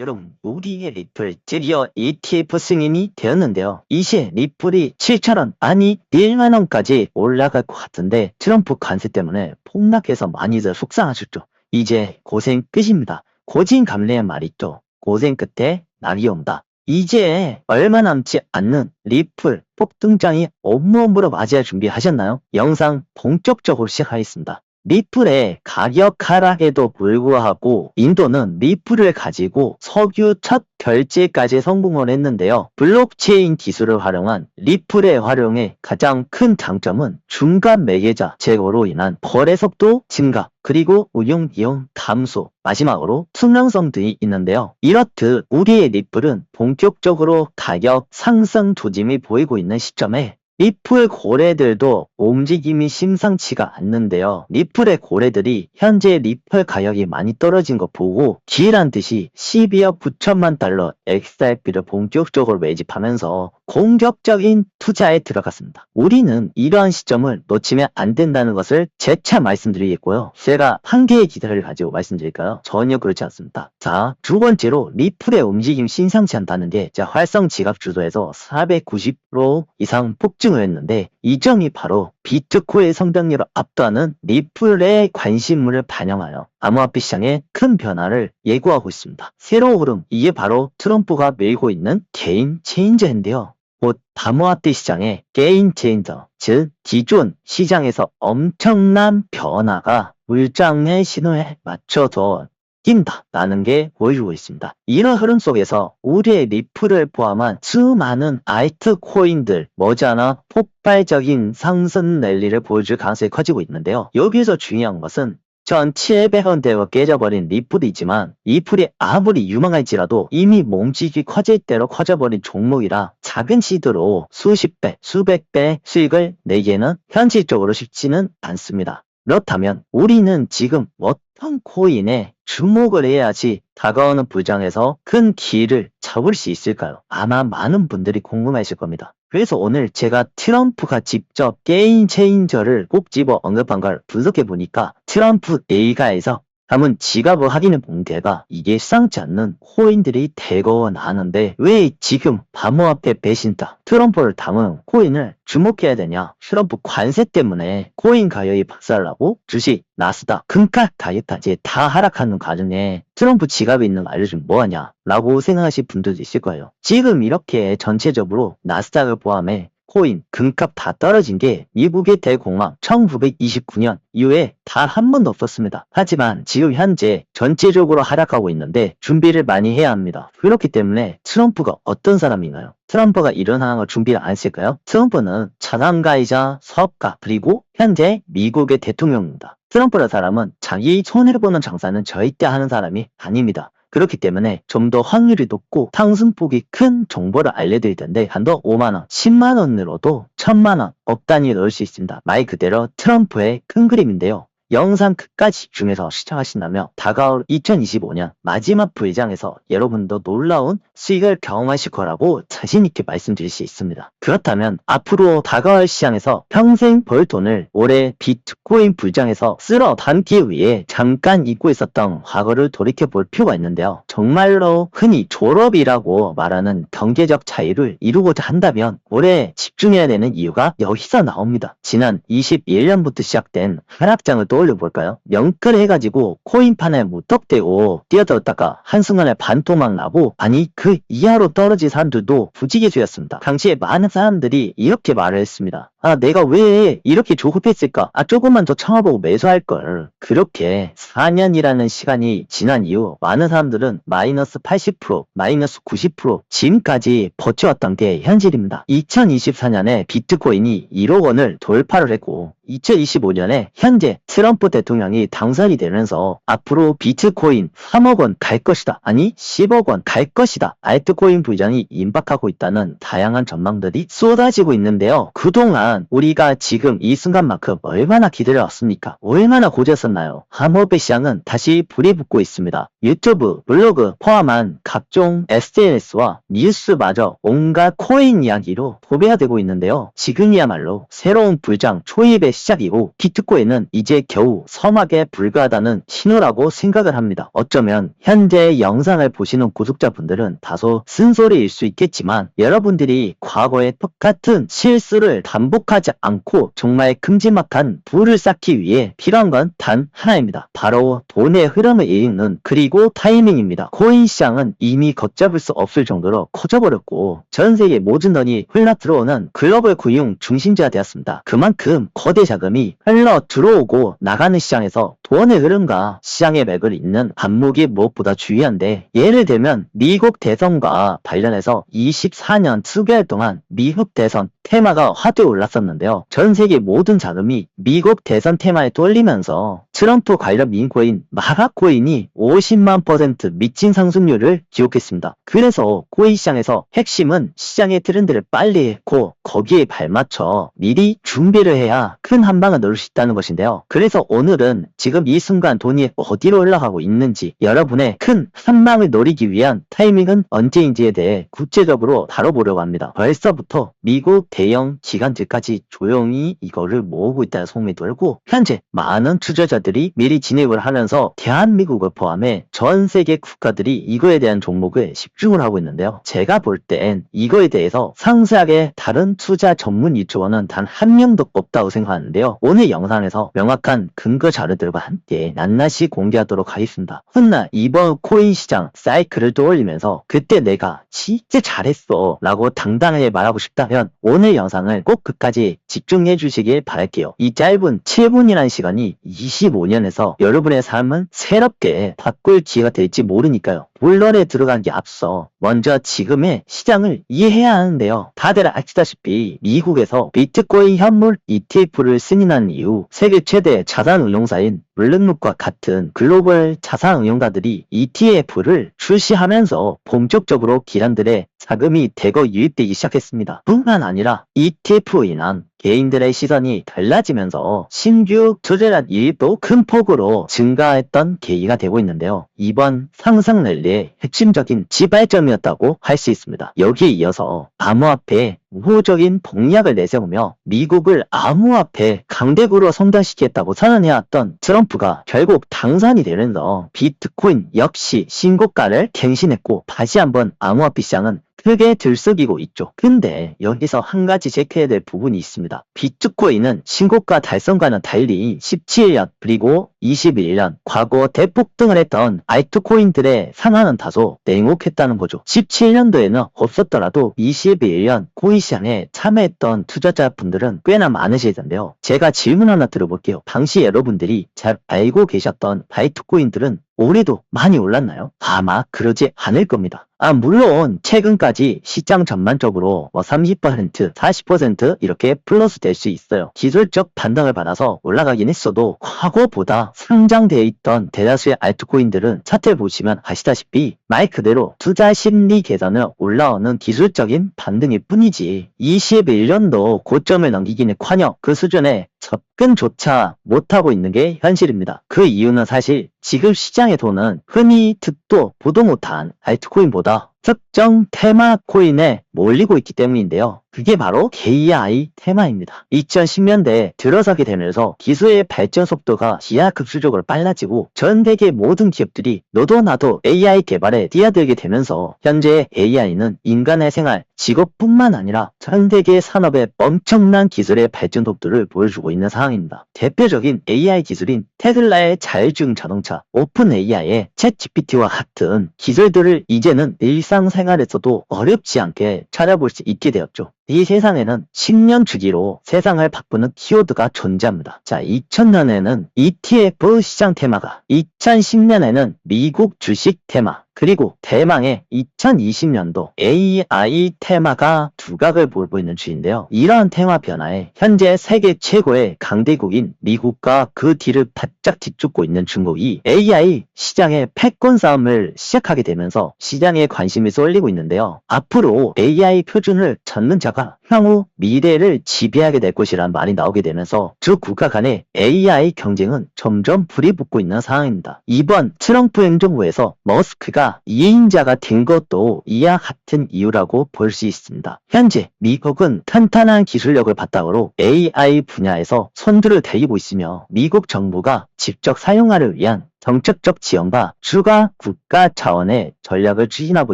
여러분, 우리의 리플 드디어 ETF 승인이 되었는데요. 이제 리플이 7,000원, 아니 1만원까지 올라갈 것 같은데 트럼프 관세 때문에 폭락해서 많이들 속상하셨죠. 이제 고생 끝입니다. 고진감래의 말 있죠. 고생 끝에 날이 온다. 이제 얼마 남지 않는 리플 폭등장이 오므오므로 맞이할 준비하셨나요? 영상 본격적으로 시작하겠습니다. 리플의 가격 하락에도 불구하고 인도는 리플을 가지고 석유 첫 결제까지 성공을 했는데요. 블록체인 기술을 활용한 리플의 활용의 가장 큰 장점은 중간 매개자 제거로 인한 거래 속도 증가, 그리고 운용 비용 감소, 마지막으로 투명성 등이 있는데요. 이렇듯 우리의 리플은 본격적으로 가격 상승 조짐이 보이고 있는 시점에 리플 고래들도 움직임이 심상치가 않는데요. 리플의 고래들이 현재 리플 가격이 많이 떨어진 거 보고 기란 듯이 12억 9천만 달러 XRP를 본격적으로 매집하면서 공격적인 투자에 들어갔습니다. 우리는 이러한 시점을 놓치면 안 된다는 것을 재차 말씀드리겠고요. 제가 한 개의 기사를 가지고 말씀드릴까요? 전혀 그렇지 않습니다. 자, 두 번째로 리플의 움직임 심상치 않다는 게 활성 지갑 주도에서 490% 이상 폭증을 했는데 이 점이 바로 비트코인 성장률을 압도하는 리플의 관심물을 반영하여 암호화폐 시장에 큰 변화를 예고하고 있습니다. 새로운 흐름, 이게 바로 트럼프가 밀고 있는 게임 체인저인데요. 곧 암호화폐 시장의 게임 체인저, 즉 기존 시장에서 엄청난 변화가 물장의 신호에 맞춰서 낀다라는 게 보여주고 있습니다. 이런 흐름 속에서 우리의 리플을 포함한 수많은 알트코인들 머지않아 폭발적인 상승 랠리를 보여줄 가능성이 커지고 있는데요. 여기서 중요한 것은 1,700원대가 깨져버린 리플이지만 리플이 아무리 유망할지라도 이미 몸집이 커질 대로 커져버린 종목이라 작은 시드로 수십 배, 수백 배 수익을 내기에는 현실적으로 쉽지는 않습니다. 그렇다면 우리는 지금 어떤 코인에 주목을 해야지 다가오는 부장에서 큰 기회를 잡을 수 있을까요? 아마 많은 분들이 궁금하실 겁니다. 그래서 오늘 제가 트럼프가 직접 게임 체인저를 꼭 집어 언급한 걸 분석해보니까 트럼프 일가에서 담은 지갑을 확인해 본 데가 이게 시상치 않는 코인들이 대거 나는데 왜 지금 암호화폐 배신자 트럼프를 담은 코인을 주목해야 되냐? 트럼프 관세 때문에 코인 가격이 박살나고 주식, 나스닥, 금값 가격까지 다 하락하는 과정에 트럼프 지갑에 있는 거 알려주면 뭐하냐? 라고 생각하실 분들도 있을 거예요. 지금 이렇게 전체적으로 나스닥을 포함해 코인, 금값 다 떨어진 게 미국의 대공황 1929년 이후에 단 한 번도 없었습니다. 하지만 지금 현재 전체적으로 하락하고 있는데 준비를 많이 해야 합니다. 그렇기 때문에 트럼프가 어떤 사람인가요? 트럼프가 이런 상황을 준비를 안 했을까요? 트럼프는 자산가이자 사업가 그리고 현재 미국의 대통령입니다. 트럼프라는 사람은 자기 손해를 보는 장사는 절대 하는 사람이 아닙니다. 그렇기 때문에 좀 더 확률이 높고 상승폭이 큰 정보를 알려드릴 텐데 한도 5만원, 10만원으로도 1000만원 업 단위 넣을 수 있습니다. 말 그대로 트럼프의 큰 그림인데요. 영상 끝까지 집중해서 시청하신다면 다가올 2025년 마지막 불장에서 여러분도 놀라운 수익을 경험하실 거라고 자신있게 말씀드릴 수 있습니다. 그렇다면 앞으로 다가올 시장에서 평생 벌 돈을 올해 비트코인 불장에서 쓸어 담기 위해 잠깐 잊고 있었던 과거를 돌이켜볼 필요가 있는데요. 정말로 흔히 졸업이라고 말하는 경제적 자유를 이루고자 한다면 올해 집중해야 되는 이유가 여기서 나옵니다. 지난 21년부터 시작된 하락장을 올려볼까요? 명끌 해가지고 코인판에 무턱대고 뛰어들었다가 한순간에 반토막 나고 아니 그 이하로 떨어진 사람들도 부지기수였습니다. 당시에 많은 사람들이 이렇게 말을 했습니다. 아 내가 왜 이렇게 조급했을까? 아 조금만 더 참아보고 매수할걸. 그렇게 4년이라는 시간이 지난 이후 많은 사람들은 마이너스 80%, 마이너스 90% 지금까지 버텨왔던 게 현실입니다. 2024년에 비트코인이 1억 원을 돌파를 했고 2025년에 현재 트럼프 대통령이 당선이 되면서 앞으로 비트코인 3억 원 갈 것이다. 아니 10억 원 갈 것이다. 알트코인 부장이 임박하고 있다는 다양한 전망들이 쏟아지고 있는데요. 그동안 하지만 우리가 지금 이 순간만큼 얼마나 기다려왔습니까? 얼마나 고졌었나요? 암호화폐 시장은 다시 불이 붙고 있습니다. 유튜브, 블로그 포함한 각종 SNS와 뉴스마저 온갖 코인 이야기로 도배화되고 있는데요. 지금이야말로 새로운 불장 초입의 시작이고 비트코인은 이제 겨우 서막에 불과하다는 신호라고 생각을 합니다. 어쩌면 현재 영상을 보시는 구독자분들은 다소 쓴소리일 수 있겠지만 여러분들이 과거에 똑같은 실수를 반복하지 않고 정말 큼지막한 부를 쌓기 위해 필요한 건 단 하나입니다. 바로 돈의 흐름을 읽는 그리고 타이밍입니다. 코인 시장은 이미 걷잡을 수 없을 정도로 커져버렸고 전 세계 모든 돈이 흘러 들어오는 글로벌 금융 중심지가 되었습니다. 그만큼 거대 자금이 흘러 들어오고 나가는 시장에서 돈의 흐름과 시장의 맥을 잇는 안목이 무엇보다 중요한데 예를 들면 미국 대선과 관련해서 24년 수개월 동안 미국 대선 테마가 화두에 올랐었는데요. 전 세계 모든 자금이 미국 대선 테마에 쏠리면서 트럼프 관련 민코인 마가코인이 50만% 미친 상승률을 기록했습니다. 그래서 코인 시장에서 핵심은 시장의 트렌드를 빨리 읽고 거기에 발맞춰 미리 준비를 해야 큰 한방을 넣을 수 있다는 것인데요. 그래서 오늘은 지금 이 순간 돈이 어디로 올라가고 있는지 여러분의 큰 한방을 노리기 위한 타이밍은 언제인지에 대해 구체적으로 다뤄보려고 합니다. 벌써부터 미국 대형 기관들까지 조용히 이거를 모으고 있다는 소문이 돌고 현재 많은 투자자들이 미리 진입을 하면서 대한민국을 포함해 전 세계 국가들이 이거에 대한 종목에 집중을 하고 있는데요. 제가 볼 땐 이거에 대해서 상세하게 다른 투자 전문 유튜버는 단 한 명도 없다고 생각하는데요. 오늘 영상에서 명확한 근거 자료들과 함께 낱낱이 공개하도록 하겠습니다. 훗날 이번 코인 시장 사이클을 떠올리면서 그때 내가 진짜 잘했어 라고 당당하게 말하고 싶다면 오늘 영상을 꼭 끝까지 집중해 주시길 바랄게요. 이 짧은 7분이라는 시간이 25년에서 여러분의 삶은 새롭게 바꿀 기회가 될지 모르니까요. 본론에 들어가기 앞서 먼저 지금의 시장을 이해해야 하는데요. 다들 아시다시피 미국에서 비트코인 현물 ETF를 승인한 이후 세계 최대 자산운용사인 블랙록과 같은 글로벌 자산운용가들이 ETF를 출시하면서 본격적으로 기관들의 자금이 대거 유입되기 시작했습니다. 뿐만 아니라 ETF로 인한 개인들의 시선이 달라지면서 신규 투자자 유입도 큰 폭으로 증가했던 계기가 되고 있는데요. 이번 상승 랠리의 핵심적인 지발점이었다고 할 수 있습니다. 여기에 이어서 암호화폐에 우호적인 공약을 내세우며 미국을 암호화폐 강대국으로 성장시키겠다고 선언해왔던 트럼프가 결국 당선이 되면서 비트코인 역시 신고가를 갱신했고 다시 한번 암호화폐 시장은 크게 들썩이고 있죠. 근데 여기서 한 가지 체크해야 될 부분이 있습니다. 비트코인은 신고가 달성과는 달리 17년 그리고 21년 과거 대폭등을 했던 알트코인들의 상한은 다소 냉혹했다는 거죠. 17년도에는 없었더라도 21년 코인 시장에 참여했던 투자자분들은 꽤나 많으실 텐데요. 제가 질문 하나 들어볼게요. 당시 여러분들이 잘 알고 계셨던 바이트코인들은 올해도 많이 올랐나요? 아마 그러지 않을 겁니다. 물론 최근까지 시장 전반적으로 30%, 40% 이렇게 플러스 될 수 있어요. 기술적 반등을 받아서 올라가긴 했어도 과거보다 상장되어 있던 대다수의 알트코인들은 차트를 보시면 아시다시피 말 그대로 투자 심리 계산을 올라오는 기술적인 반등일 뿐이지 21년도 고점을 넘기기는커녕 그 수준의 접근조차 못하고 있는 게 현실입니다. 그 이유는 사실 지금 시장의 돈은 흔히 듣도 보도 못한 알트코인보다 특정 테마 코인에 몰리고 있기 때문인데요. 그게 바로 AI 테마입니다. 2010년대에 들어서게 되면서 기술의 발전 속도가 기하급수적으로 빨라지고 전 세계 모든 기업들이 너도 나도 AI 개발에 뛰어들게 되면서 현재 AI는 인간의 생활, 직업뿐만 아니라 전 세계 산업의 엄청난 기술의 발전 속도를 보여주고 있는 상황입니다. 대표적인 AI 기술인 테슬라의 자율주행 자동차, 오픈 AI의 챗GPT와 같은 기술들을 이제는 일상생활에서도 어렵지 않게 찾아볼 수 있게 되었죠. 이 세상에는 10년 주기로 세상을 바꾸는 키워드가 존재합니다. 자, 2000년에는 ETF 시장 테마가, 2010년에는 미국 주식 테마, 그리고 대망의 2020년도 AI 테마가 두각을 보이고 있는 주인데요. 이러한 테마 변화에 현재 세계 최고의 강대국인 미국과 그 뒤를 바짝 뒤쫓고 있는 중국이 AI 시장의 패권 싸움을 시작하게 되면서 시장에 관심이 쏠리고 있는데요. 앞으로 AI 표준을 전문자가 향후 미래를 지배하게 될 것이라는 말이 나오게 되면서 두 국가 간의 AI 경쟁은 점점 불이 붙고 있는 상황입니다. 이번 트럼프 행정부에서 머스크가 2인자가 된 것도 이와 같은 이유라고 볼 수 있습니다. 현재 미국은 탄탄한 기술력을 바탕으로 AI 분야에서 선두를 달리고 있으며 미국 정부가 직접 사용화를 위한 정책적 지원과 추가 국가 차원의 전략을 추진하고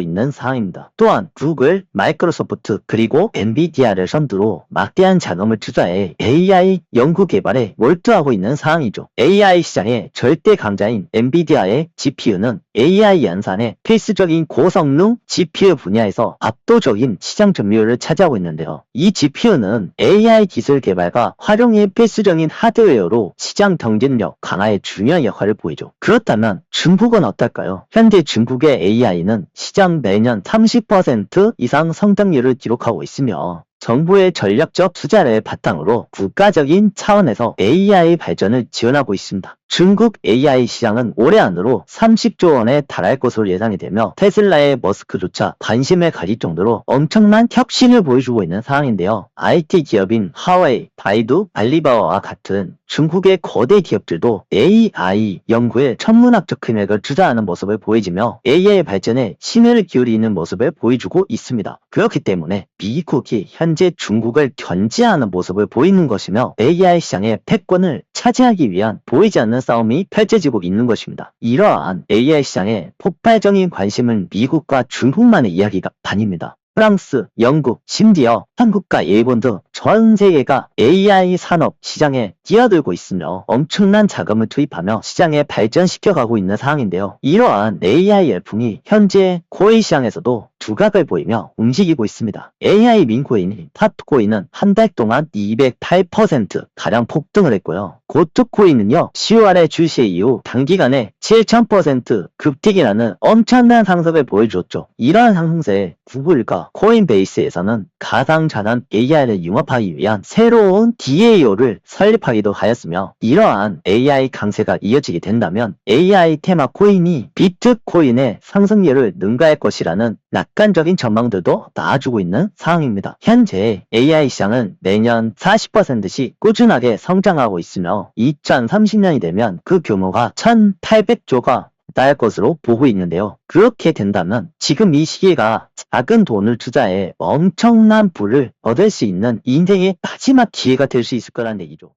있는 상황입니다. 또한 구글, 마이크로소프트 그리고 엔비디아를 선두로 막대한 자금을 투자해 AI 연구 개발에 몰두하고 있는 상황이죠. AI 시장의 절대 강자인 엔비디아의 GPU는 AI 연산에 필수적인 고성능 GPU 분야에서 압도적인 시장 점유율을 차지하고 있는데요. 이 GPU는 AI 기술 개발과 활용에 필수적인 하드웨어로 시장 경쟁력 강화에 중요한 역할을 보이죠. 그렇다면 중국은 어떨까요? 현재 중국의 AI는 시장 매년 30% 이상 성장률을 기록하고 있으며 정부의 전략적 투자를 바탕으로 국가적인 차원에서 AI 발전을 지원하고 있습니다. 중국 AI 시장은 올해 안으로 30조 원에 달할 것으로 예상이 되며 테슬라의 머스크조차 관심을 가질 정도로 엄청난 혁신을 보여주고 있는 상황인데요. IT 기업인 하웨이, 바이두, 알리바바와 같은 중국의 거대 기업들도 AI 연구에 천문학적 금액을 투자하는 모습을 보이지며 AI 발전에 심혈을 기울이는 모습을 보여주고 있습니다. 그렇기 때문에 미국이 현재 중국을 견제하는 모습을 보이는 것이며 AI 시장의 패권을 차지하기 위한 보이지 않는 싸움이 펼쳐지고 있는 것입니다. 이러한 AI 시장에 폭발적인 관심은 미국과 중국만의 이야기가 아닙니다. 프랑스, 영국, 심지어 한국과 일본 등 전 세계가 AI 산업 시장에 뛰어들고 있으며 엄청난 자금을 투입하며 시장에 발전시켜가고 있는 상황인데요. 이러한 AI 열풍이 현재 코인 시장에서도 두각을 보이며 움직이고 있습니다. AI 민코인, 팟코인은 한 달 동안 208%가량 폭등을 했고요. 고트코인은요, 10월에 출시 이후 단기간에 7000% 급등이라는 엄청난 상승을 보여줬죠. 이러한 상승세에 구글과 코인베이스에서는 가상자산 AI를 융합하기 위한 새로운 DAO를 설립하기도 하였으며 이러한 AI 강세가 이어지게 된다면 AI 테마 코인이 비트코인의 상승률을 능가할 것이라는 낙관적인 전망들도 나와주고 있는 상황입니다. 현재 AI 시장은 매년 40%씩 꾸준하게 성장하고 있으며 2030년이 되면 그 규모가 1800조가 날 것으로 보고 있는데요. 그렇게 된다면 지금 이 시기가 작은 돈을 투자해 엄청난 부를 얻을 수 있는 인생의 마지막 기회가 될 수 있을 거라는 얘기죠.